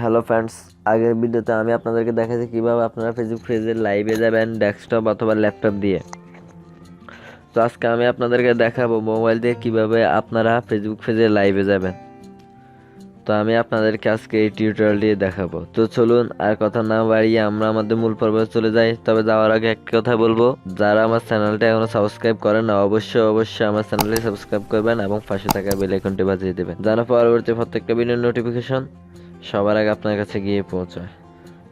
Hello friends, আগের ভিডিওতে আমি আপনাদেরকে দেখাচ্ছি কিভাবে আপনারা ফেসবুক পেজে লাইভে যাবেন ডেস্কটপ অথবা ল্যাপটপ দিয়ে। তো আজকে আমি আপনাদেরকে দেখাবো মোবাইল দিয়ে কিভাবে আপনারা ফেসবুক পেজে লাইভে যাবেন। তো আমি আপনাদেরকে আজকে এই টিউটোরিয়ালটি দেখাবো। তো চলুন আর কথা না বাড়িয়ে আমরা আমাদের মূল পর্বে চলে যাই। তবে যাওয়ার আগে একটা কথা বলবো, যারা আমার চ্যানেলটা এখনো সাবস্ক্রাইব করেন না অবশ্যই আমার চ্যানেলটি সাবস্ক্রাইব করবেন এবং পাশে থাকা বেল আইকনটি বাজিয়ে দেবেন যেন পরবর্তী প্রত্যেকটা ভিডিওর নোটিফিকেশন সবার আগে আপনার কাছে গিয়ে পৌঁছায়।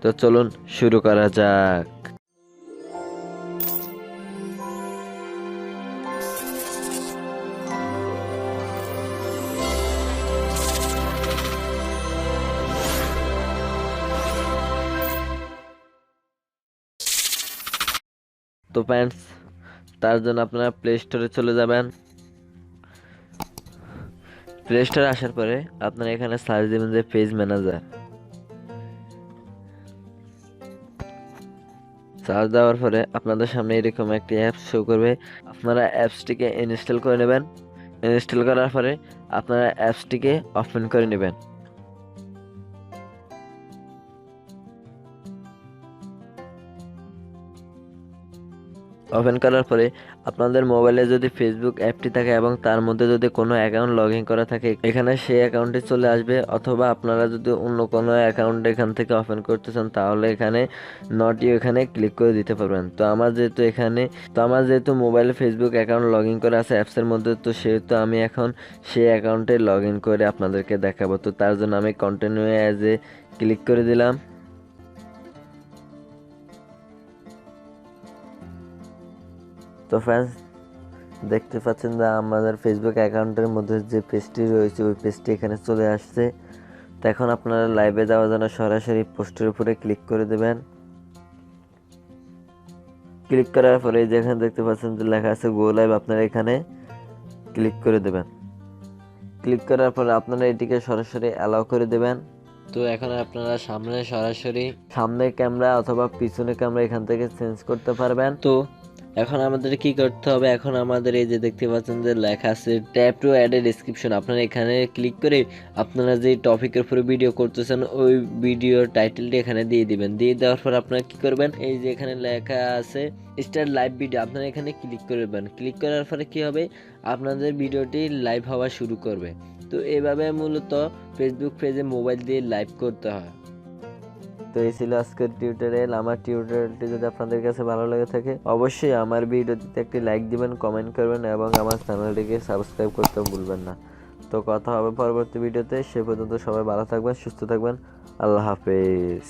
তো চলুন শুরু করা যাক। তো ফ্রেন্ডস, তার জন্য আপনারা প্লে স্টোরে চলে যাবেন। প্লে স্টোরে আসার পরে আপনারা এখানে সার্চ দেবেন যে পেজ ম্যানেজার। সার্চ দেওয়ার পরে আপনাদের সামনে এরকম একটি অ্যাপস শো করবে। আপনারা অ্যাপসটিকে ইনস্টল করে নেবেন। ইনস্টল করার পরে আপনারা অ্যাপসটিকে ওপেন করে নেবেন। ওপেন করার পরে আপনাদের মোবাইলে যদি ফেসবুক অ্যাপটি থাকে এবং তার মধ্যে যদি কোনো অ্যাকাউন্ট লগ ইন করা থাকে এখানে সেই অ্যাকাউন্টে চলে আসবে, অথবা আপনারা যদি অন্য কোনো অ্যাকাউন্ট এখান থেকে ওপেন করতে চান তাহলে এখানে নট ইউ এখানে ক্লিক করে দিতে পারবেন। তো আমার যেহেতু মোবাইলে ফেসবুক অ্যাকাউন্ট লগ ইন করা আছে অ্যাপসের মধ্যে, তো সেহেতু আমি এখন সেই অ্যাকাউন্টে লগ ইন করে আপনাদেরকে দেখাবো। তো তার জন্য আমি কন্টিনিউ অ্যাজ এ ক্লিক করে দিলাম। তো ফ্রেন্ডস, দেখতে পাচ্ছেন যে আমাদের ফেসবুক অ্যাকাউন্টের মধ্যে যে পেজটি রয়েছে ওই পেজটি এখানে চলে আসছে। তো এখন আপনারা লাইভে যাওয়ার জন্য সরাসরি পোস্টের উপরে ক্লিক করে দেবেন। ক্লিক করার পরে যেখানে দেখতে পাচ্ছেন যে লেখা আছে গো লাইভ, আপনারা এখানে ক্লিক করে দেবেন। ক্লিক করার পরে আপনারা এটিকে সরাসরি অ্যালাউ করে দেবেন। তো এখন আপনারা সামনে ক্যামেরা অথবা পিছনে ক্যামেরা এখান থেকে চেঞ্জ করতে পারবেন। তো এখন আমাদের কি করতে হবে, এখন আমাদের এই যে দেখতে পাচ্ছেন যে লেখা আছে tap to add a description, আপনারা এখানে ক্লিক করে আপনারা যে টপিকের উপরে ভিডিও করতেছেন ওই ভিডিওর টাইটেলটি এখানে দিয়ে দিবেন। দিয়ে দেওয়ার পর আপনারা কি করবেন, এই যে এখানে লেখা আছে স্টার্ট লাইভ ভিডিও, আপনারা এখানে ক্লিক করবেন। ক্লিক করার পরে কি হবে, আপনাদের ভিডিওটি লাইভ হওয়া শুরু করবে। তো এভাবে মূলত ফেসবুক পেজে মোবাইল দিয়ে লাইভ করতে হয়। তো এই ছিল আজকের টিউটোরিয়াল। আমার টিউটোরিয়ালটি যদি আপনাদের কাছে ভালো লেগে থাকে অবশ্যই আমার ভিডিওটিতে একটি লাইক দিবেন, কমেন্ট করবেন এবং আমার চ্যানেলটিকে সাবস্ক্রাইব করতে ভুলবেন না। তো কথা হবে পরবর্তী ভিডিওতে। সে পর্যন্ত সবাই ভালো থাকবেন, সুস্থ থাকবেন। আল্লাহ হাফেজ।